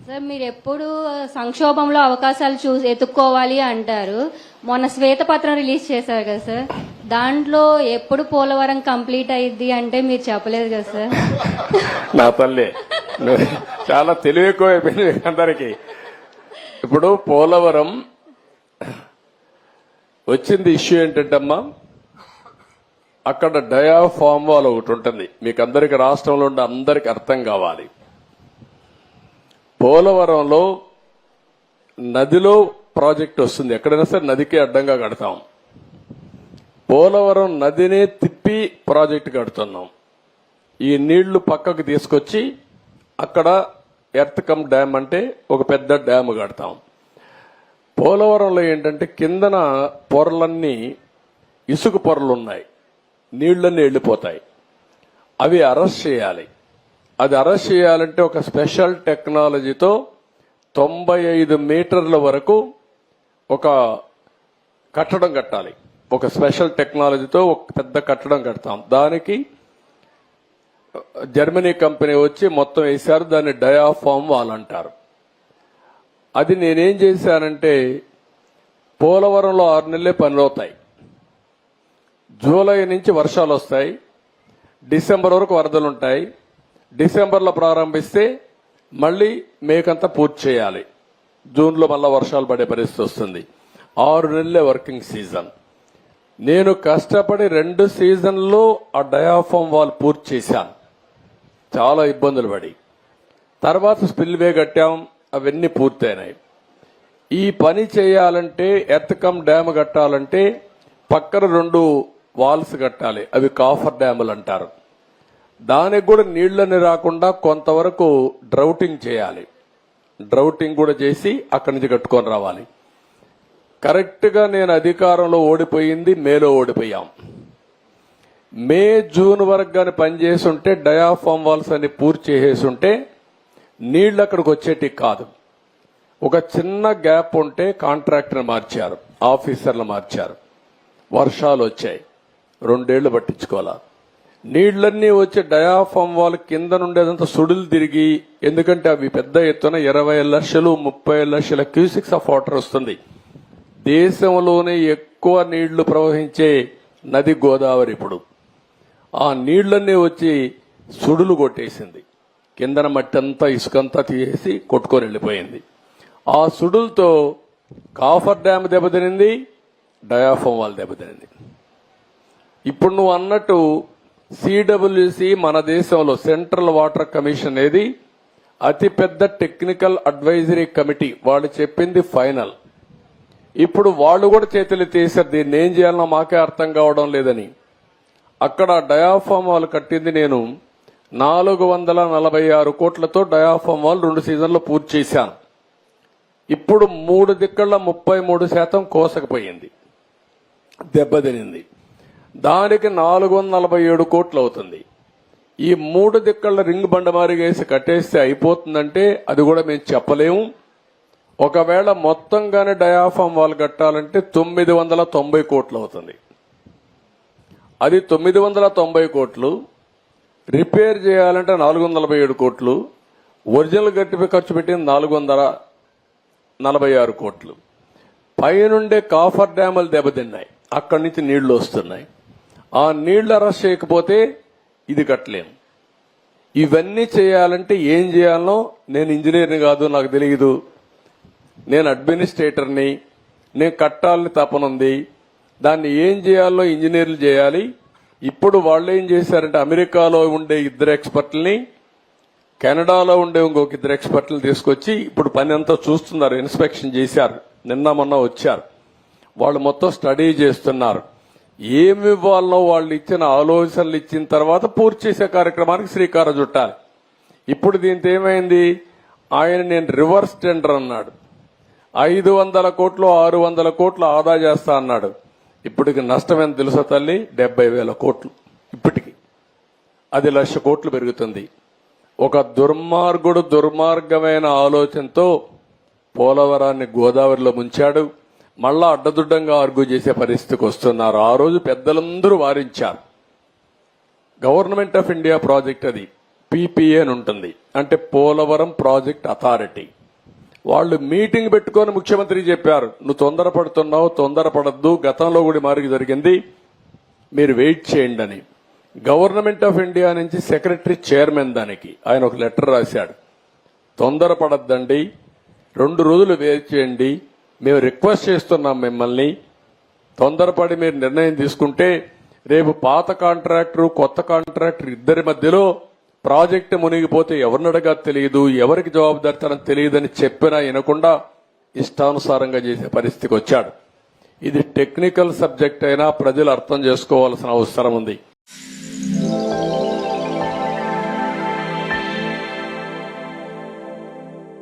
Sir మీరు ఎప్పుడు సంక్షోభంలో అవకాశాలు చూసి ఎత్తుక్కోవాలి అంటారు. మొన్న శ్వేతపత్రం రిలీజ్ చేశారు కదా సార్, దాంట్లో ఎప్పుడు పోలవరం కంప్లీట్ అయ్యిద్ది అంటే మీరు చెప్పలేదు కదా సార్. నా తల్లి చాలా తెలివి ఎక్కువైపోయింది అందరికి. ఇప్పుడు పోలవరం వచ్చింది ఇష్యూ ఏంటంటమ్మా, అక్కడ డయాఫామ్ వాల్ ఒకటి ఉంటుంది, మీకు అందరికి రాష్ట్రంలో ఉండే అందరికి అర్థం కావాలి. పోలవరంలో నదిలో ప్రాజెక్ట్ వస్తుంది, ఎక్కడైనా సరే నదికి అడ్డంగా కడతాం. పోలవరం నదినే తిప్పి ప్రాజెక్టు కడుతున్నాం. ఈ నీళ్లు పక్కకు తీసుకొచ్చి అక్కడ ఎర్త్ కమ్ డ్యామ్ అంటే ఒక పెద్ద డ్యామ్ కడతాం. పోలవరంలో ఏంటంటే కిందన పొరలన్నీ ఇసుక పొరలు ఉన్నాయి, నీళ్లన్నీ వెళ్లిపోతాయి. అవి అరెస్ట్ చేయాలి. అది అరెస్ట్ చేయాలంటే ఒక స్పెషల్ టెక్నాలజీతో 95 మీటర్ల వరకు ఒక కట్టడం కట్టాలి. ఒక స్పెషల్ టెక్నాలజీతో ఒక పెద్ద కట్టడం కడతాం. దానికి జర్మనీ కంపెనీ వచ్చి మొత్తం వేశారు, దాన్ని డయాఫామ్ వాల్ అంటారు. అది నేనేం చేశానంటే, పోలవరంలో 6 నెలలే పనులు అవుతాయి. జూలై నుంచి వర్షాలు వస్తాయి, డిసెంబర్ వరకు వరదలుంటాయి. డిసెంబర్లో ప్రారంభిస్తే మళ్లీ మేకంతా పూర్తి చేయాలి. జూన్లో మళ్ళా వర్షాలు పడే పరిస్థితి వస్తుంది. 6 నెలలే వర్కింగ్ సీజన్. నేను కష్టపడి 2 సీజన్లో ఆ డయాఫామ్ వాల్ పూర్తి చేశాను, చాలా ఇబ్బందులు పడి. తర్వాత స్పిల్వే కట్టాం, అవన్నీ పూర్తయినాయి. ఈ పని చేయాలంటే ఎర్త్ కమ్ డ్యామ్ కట్టాలంటే పక్కన 2 వాల్స్ కట్టాలి, అవి కాఫర్ డ్యాములు అంటారు. దానికి కూడా నీళ్లని రాకుండా కొంతవరకు డ్రౌటింగ్ చేయాలి. డ్రౌటింగ్ కూడా చేసి అక్కడి నుంచి కట్టుకొని రావాలి. కరెక్ట్ గా నేను అధికారంలో ఓడిపోయింది మేలో ఓడిపోయాం. మే జూన్ వరకు గాని పనిచేసి ఉంటే డయాఫామ్ వాల్స్ అన్ని పూర్తి చేసేసి ఉంటే నీళ్లు అక్కడికి వచ్చేటి కాదు. ఒక చిన్న గ్యాప్ ఉంటే కాంట్రాక్టర్ మార్చారు, ఆఫీసర్లు మార్చారు, వర్షాలు వచ్చాయి, 2 ఏళ్లు పట్టించుకోవాలా. నీళ్లన్నీ వచ్చి డయాఫామ్ వాల్ కింద నుండేదంతా సుడులు తిరిగి, ఎందుకంటే అవి పెద్ద ఎత్తున 20 లక్షలు 30 లక్షల క్యూసిక్స్ ఆఫ్ వాటర్ వస్తుంది. దేశంలోనే ఎక్కువ నీళ్లు ప్రవహించే నది గోదావరి. ఇప్పుడు ఆ నీళ్లన్నీ వచ్చి సుడులు కొట్టేసింది, కిందన మట్టి అంతా ఇసుకంతా తీసేసి కొట్టుకొని వెళ్లిపోయింది. ఆ సుడులతో కాఫర్ డ్యామ్ దెబ్బతినింది, డయాఫామ్ వాల్ దెబ్బతినింది. ఇప్పుడు నువ్వు అన్నట్టు సిడబ్ల్యూసి మన దేశంలో సెంట్రల్ వాటర్ కమిషన్ అనేది అతిపెద్ద టెక్నికల్ అడ్వైజరీ కమిటీ, వాళ్ళు చెప్పింది ఫైనల్. ఇప్పుడు వాళ్ళు కూడా చేతులు తీశారు, దీన్ని ఏం చేయాలనో మాకే అర్థం కావడం లేదని. అక్కడ డయాఫామ్ వాల్ కట్టింది నేను 446 కోట్లతో డయాఫామ్ వాల్ 2 సీజన్లు పూర్తి చేశాను. ఇప్పుడు 3 దిక్కళ్ల 33% కోసకపోయింది, దెబ్బతినింది. దానికి 447 కోట్లు అవుతుంది. ఈ 3 దిక్కళ్ల రింగ్ బండమారిగేసి కట్టేస్తే అయిపోతుందంటే అది కూడా మేము చెప్పలేము. ఒకవేళ మొత్తంగానే డయాఫామ్ వాల్ కట్టాలంటే 990 కోట్లు అవుతుంది. అది 990 కోట్లు. రిపేర్ చేయాలంటే 447 కోట్లు. ఒరిజినల్ గట్టిపై ఖర్చు పెట్టింది 446 కోట్లు. పైనుండే కాఫర్ డ్యాములు దెబ్బతిన్నాయి, అక్కడి నుంచి నీళ్లు వస్తున్నాయి. ఆ నీళ్లు అరెస్ట్ చేయకపోతే ఇది కట్టలేము. ఇవన్నీ చేయాలంటే ఏం చేయాలనో, నేను ఇంజనీర్ని కాదు, నాకు తెలియదు. నేను అడ్మినిస్ట్రేటర్ని, నేను కట్టాలని తపనుంది. దాన్ని ఏం చేయాలో ఇంజనీర్లు చేయాలి. ఇప్పుడు వాళ్ళు ఏం చేశారంటే అమెరికాలో ఉండే 2 ఎక్స్పర్ట్లని, కెనడాలో ఉండే ఇంకొక 2 ఎక్స్పర్ట్లను తీసుకొచ్చి ఇప్పుడు పని అంతా చూస్తున్నారు. ఇన్స్పెక్షన్ చేశారు, నిన్న మొన్న వచ్చారు. వాళ్ళు మొత్తం స్టడీ చేస్తున్నారు. ఏమి ఇవ్వాలనో వాళ్ళు ఇచ్చిన ఆలోచనలు ఇచ్చిన తర్వాత పూర్తి చేసే కార్యక్రమానికి శ్రీకారం చుట్టాలి. ఇప్పుడు దీంతో ఏమైంది, ఆయన నేను రివర్స్ టెండర్ అన్నాడు. 500 కోట్లు 600 కోట్లు ఆదా చేస్తా అన్నాడు. ఇప్పటికి నష్టం ఎంత తెలుసా తల్లి, 70,000 కోట్లు. ఇప్పటికి అది 1,00,000 కోట్లు పెరుగుతుంది. ఒక దుర్మార్గమైన ఆలోచనతో పోలవరాన్ని గోదావరిలో ముంచాడు. మళ్ళా అడ్డదుడ్డంగా ఆర్గ్యూ చేసే పరిస్థితికి వస్తున్నారు. ఆ రోజు పెద్దలందరూ వారించారు. గవర్నమెంట్ ఆఫ్ ఇండియా ప్రాజెక్ట్, అది పీపీఏ అని ఉంటుంది, అంటే పోలవరం ప్రాజెక్ట్ అథారిటీ. వాళ్ళు మీటింగ్ పెట్టుకొని ముఖ్యమంత్రి చెప్పారు, నువ్వు తొందరపడుతున్నావు, తొందరపడద్దు, గతంలో కూడా మారికి జరిగింది, మీరు వెయిట్ చేయండి అని. గవర్నమెంట్ ఆఫ్ ఇండియా నుంచి సెక్రటరీ చైర్మన్ దానికి ఆయన ఒక లెటర్ రాశాడు, తొందరపడద్దండి, 2 రోజులు వెయిట్ చేయండి, మేము రిక్వెస్ట్ చేస్తున్నాం మిమ్మల్ని, తొందరపడి మీరు నిర్ణయం తీసుకుంటే రేపు పాత కాంట్రాక్టర్ కొత్త కాంట్రాక్టర్ ఇద్దరి మధ్యలో ప్రాజెక్టు మునిగిపోతే ఎవరిని అడగా తెలియదు, ఎవరికి జవాబుదారితనం తెలియదని చెప్పినా వినకుండా ఇష్టానుసారంగా చేసే పరిస్థితికి వచ్చాడు. ఇది టెక్నికల్ సబ్జెక్ట్ అయినా ప్రజలు అర్థం చేసుకోవాల్సిన అవసరం ఉంది.